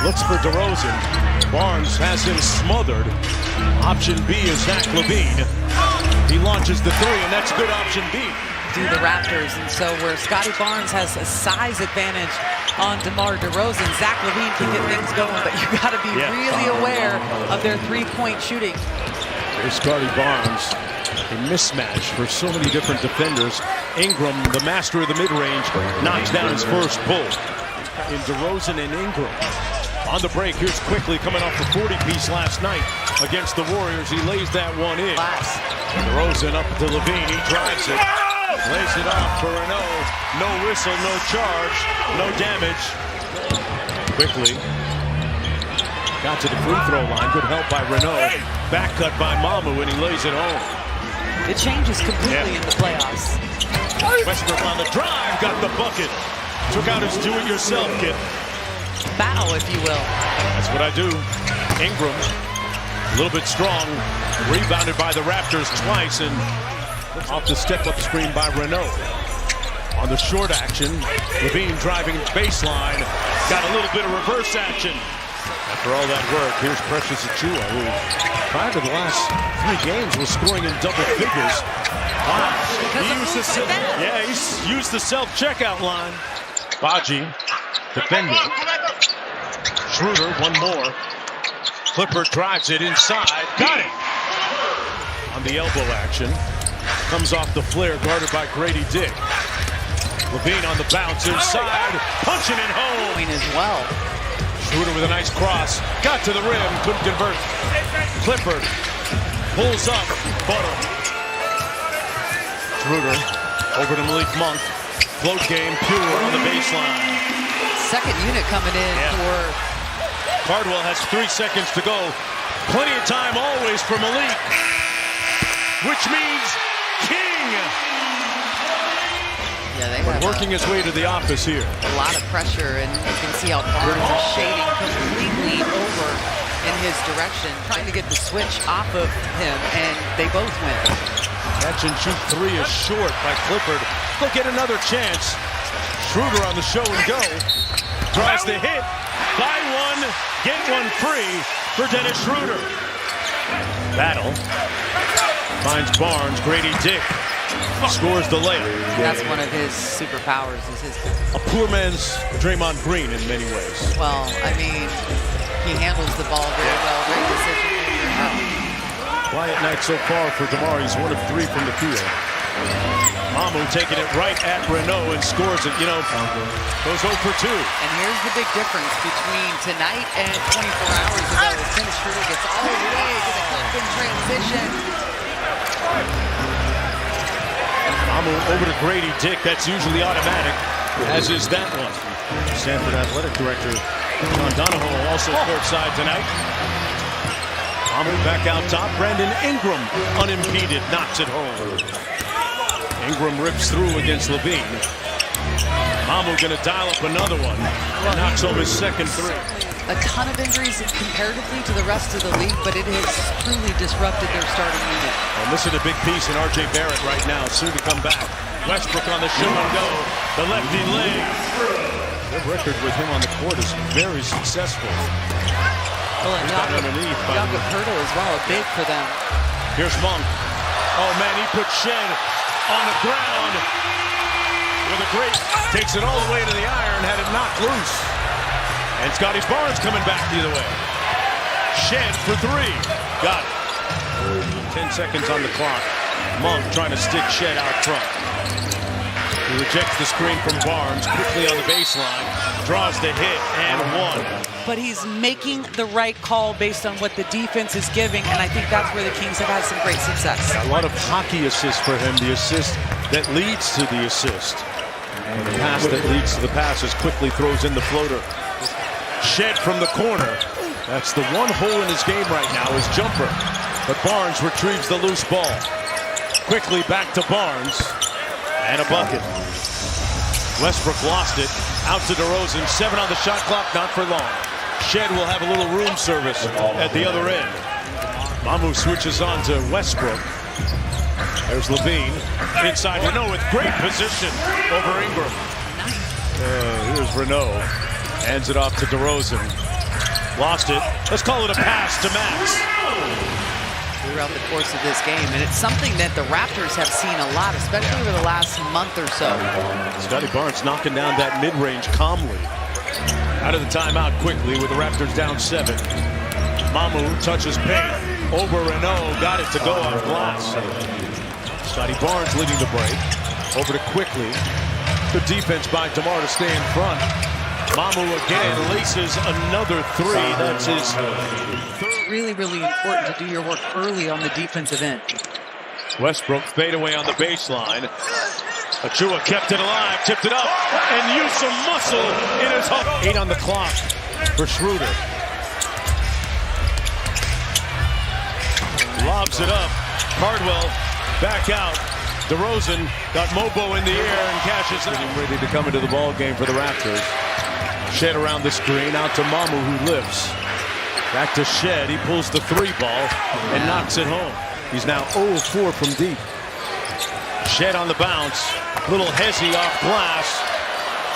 Looks for DeRozan. Barnes has him smothered. Option B is Zach LaVine. He launches the three, and that's good option B. Do the Raptors, and so where Scotty Barnes has a size advantage on DeMar DeRozan, Zach LaVine can get things going, but you got to be really aware of their three-point shooting. There's Scotty Barnes, a mismatch for so many different defenders. Ingram, the master of the mid-range, knocks down his first pull. In DeRozan and Ingram. On the break, here's Quickly coming off the 40-piece last night against the Warriors. He lays that one in. DeRozan up to LaVine. He drives it. Lays it off for Renault. No whistle, no charge, no damage. Quickly got to the free throw line. Good help by Renault. Back cut by Mamu, and he lays it home. It changes completely in the playoffs. Westbrook on the drive, got the bucket. Took out his do-it-yourself kit. Battle, if you will. That's what I do. Ingram, a little bit strong. Rebounded by the Raptors twice, and off the step-up screen by Renault. On the short action, LaVine driving baseline. Got a little bit of reverse action. After all that work, here's Precious Achiuwa, who prior to the last 3 games was scoring in double figures. He's used the self-checkout line. Baji defending. Schroeder, one more. Clipper drives it inside. Got it! On the elbow action. Comes off the flare, guarded by Grady Dick. LaVine on the bounce inside. Punching it home. As well. Schroeder with a nice cross. Got to the rim. Couldn't convert. Clipper pulls up. Butter. Schroeder over to Malik Monk. Float game pure on the baseline. Second unit coming in for... Cardwell has 3 seconds to go. Plenty of time always for Malik. Which means King. Yeah, they have working his way to the office here. A lot of pressure, and you can see how Barnes is shading completely over in his direction, trying to get the switch off of him, and they both win. Catch and shoot 3 is short by Clifford. They'll get another chance. Schroeder on the show and go. Tries the hit. Buy one, get one free for Dennis Schroeder. Battle. Finds Barnes. Grady Dick scores the layup. That's one of his superpowers. Is his a poor man's Draymond Green in many ways. Well, I mean, he handles the ball very well. Great decision maker. Quiet night so far for DeMar. He's 1 of 3 from the field. Mamu taking it right at Renault and scores it. Goes 0 for 2. And here's the big difference between tonight and 24 hours ago. Dennis Schroeder gets all the way to the clock in transition. Mamu over to Grady Dick. That's usually automatic, as is that one. Stanford Athletic Director John Donahoe also courtside tonight. Mamu back out top. Brandon Ingram unimpeded, knocks it home. Ingram rips through against LaVine. Mamu gonna dial up another one. Knocks home his second 3. A ton of injuries comparatively to the rest of the league, but it has truly disrupted their starting unit. Well, missing a big piece in R.J. Barrett right now, soon to come back. Westbrook on the show and go. The lefty leg. Their record with him on the court is very successful. Well, and Jakob Poeltl as well, big for them. Here's Monk. Oh man, he put Shed on the ground with a great, takes it all the way to the iron, had it knocked loose. And Scotty Barnes coming back the other way. Shed for 3. Got it. 10 seconds on the clock. Monk trying to stick Shed out front. He rejects the screen from Barnes, quickly on the baseline, draws the hit, and 1. But he's making the right call based on what the defense is giving, and I think that's where the Kings have had some great success. A lot of hockey assists for him, the assist that leads to the assist. And the pass that leads to the pass as quickly throws in the floater. Shed from the corner. That's the one hole in his game right now, his jumper. But Barnes retrieves the loose ball. Quickly back to Barnes. And a bucket. Westbrook lost it. Out to DeRozan. 7 on the shot clock, not for long. Shed will have a little room service at the other end. Mamu switches on to Westbrook. There's LaVine. Inside Renault with great position over Ingram. Here's Renault. Hands it off to DeRozan. Lost it. Let's call it a pass to Max. Throughout the course of this game, and it's something that the Raptors have seen a lot, especially over the last month or so. Scotty Barnes knocking down that mid-range calmly. Out of the timeout quickly with the Raptors down 7. Mamu touches paint. Over and got it to go on glass. Scotty Barnes leading the break. Over to Quickly. Good defense by DeMar to stay in front. Mamu again laces another 3. That's his third. Really, really important to do your work early on the defensive end. Westbrook fadeaway on the baseline. Achua kept it alive, tipped it up, and used some muscle in his hook. 8 on the clock for Schroeder. Lobs it up. Cardwell back out. DeRozan got Mobo in the air and cashes out. Ready to come into the ball game for the Raptors. Shed around the screen, out to Mamu who lifts. Back to Shed. He pulls the 3 ball and knocks it home. He's now 0-4 from deep. Shed on the bounce. Little hezzy off glass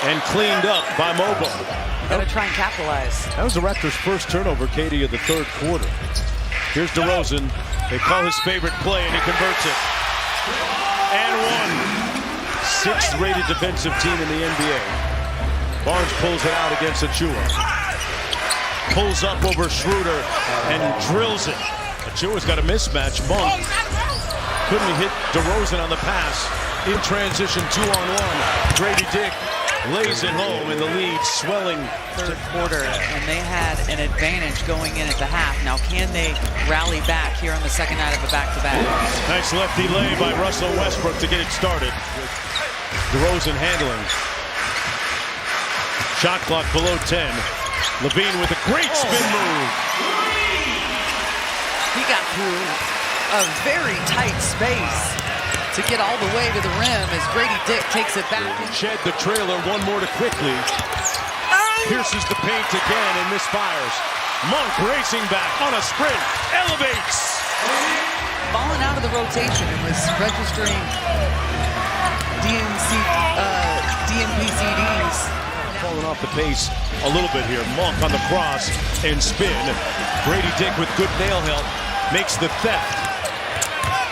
and cleaned up by Mobo. Gotta try and capitalize. That was the Raptors' first turnover, Katie, of the 3rd quarter. Here's DeRozan. They call his favorite play, and he converts it. And 1. 6th rated defensive team in the NBA. Barnes pulls it out against Achua. Pulls up over Schroeder and drills it. Achua's got a mismatch. Monk couldn't hit DeRozan on the pass. In transition, 2-on-1. Grady Dick lays it home, and the lead swelling. 3rd quarter, and they had an advantage going in at the half. Now, can they rally back here on the 2nd night of a back-to-back? Nice lefty lay by Russell Westbrook to get it started. DeRozan handling. Shot clock below 10. Levine with a great spin move. He got through a very tight space to get all the way to the rim as Grady Dick takes it back. Shed the trailer, 1 more to Quickly. Pierces the paint again and misfires. Monk racing back on a sprint, elevates. Falling out of the rotation and was registering DNP-CDs. Falling off the pace a little bit here. Monk on the cross and spin. Grady Dick with good nail help makes the theft.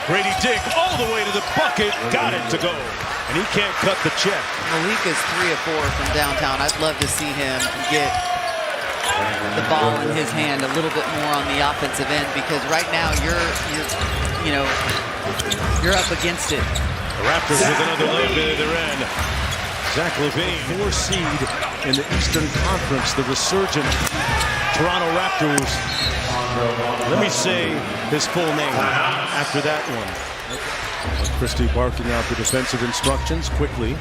Grady Dick all the way to the bucket, got it to go. And he can't cut the check. Malik is 3 of 4 from downtown. I'd love to see him get the ball in his hand a little bit more on the offensive end, because right now you're up against it. The Raptors with another layup at their end. Zach LaVine, 4 seed in the Eastern Conference, the resurgent Toronto Raptors. Let me say his full name after that one. Christie barking out the defensive instructions quickly.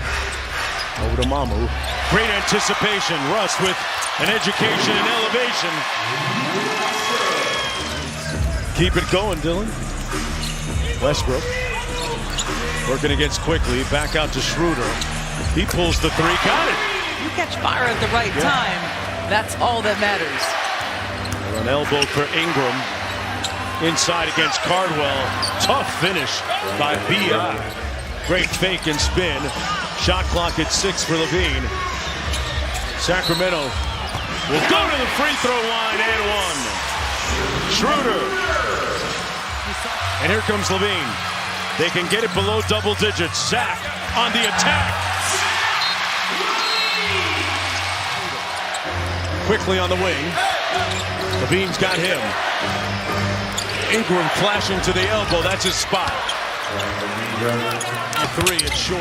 Over to Mamu. Great anticipation. Russ with an education and elevation. Keep it going, Dylan. Westbrook working against Quickly. Back out to Schroeder. He pulls the 3. Got it. You catch fire at the right time. That's all that matters. An elbow for Ingram. Inside against Cardwell. Tough finish by B.I. Great fake and spin. Shot clock at 6 for Levine. Sacramento will go to the free throw line and 1. Schroeder. And here comes Levine. They can get it below double digits. Zach on the attack. Quickly on the wing. Levine's got him. Ingram flashing to the elbow. That's his spot. 3, it's short.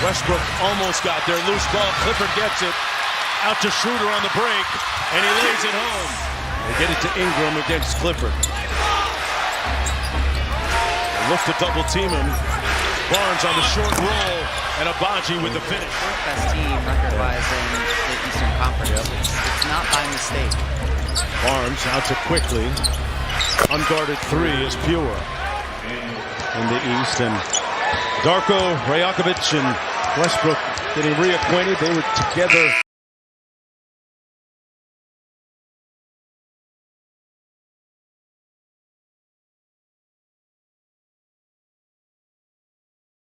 Westbrook almost got there. Loose ball. Clifford gets it. Out to Schroeder on the break. And he lays it home. They get it to Ingram against Clifford. They look to double team him. Barnes on the short roll. And Abaji with the finish. Best team record-wise in the Eastern Conference. It's not by mistake. Barnes out to Quickly. Unguarded 3 is pure in the East. And Darko Rajakovic and Westbrook getting reacquainted. They were together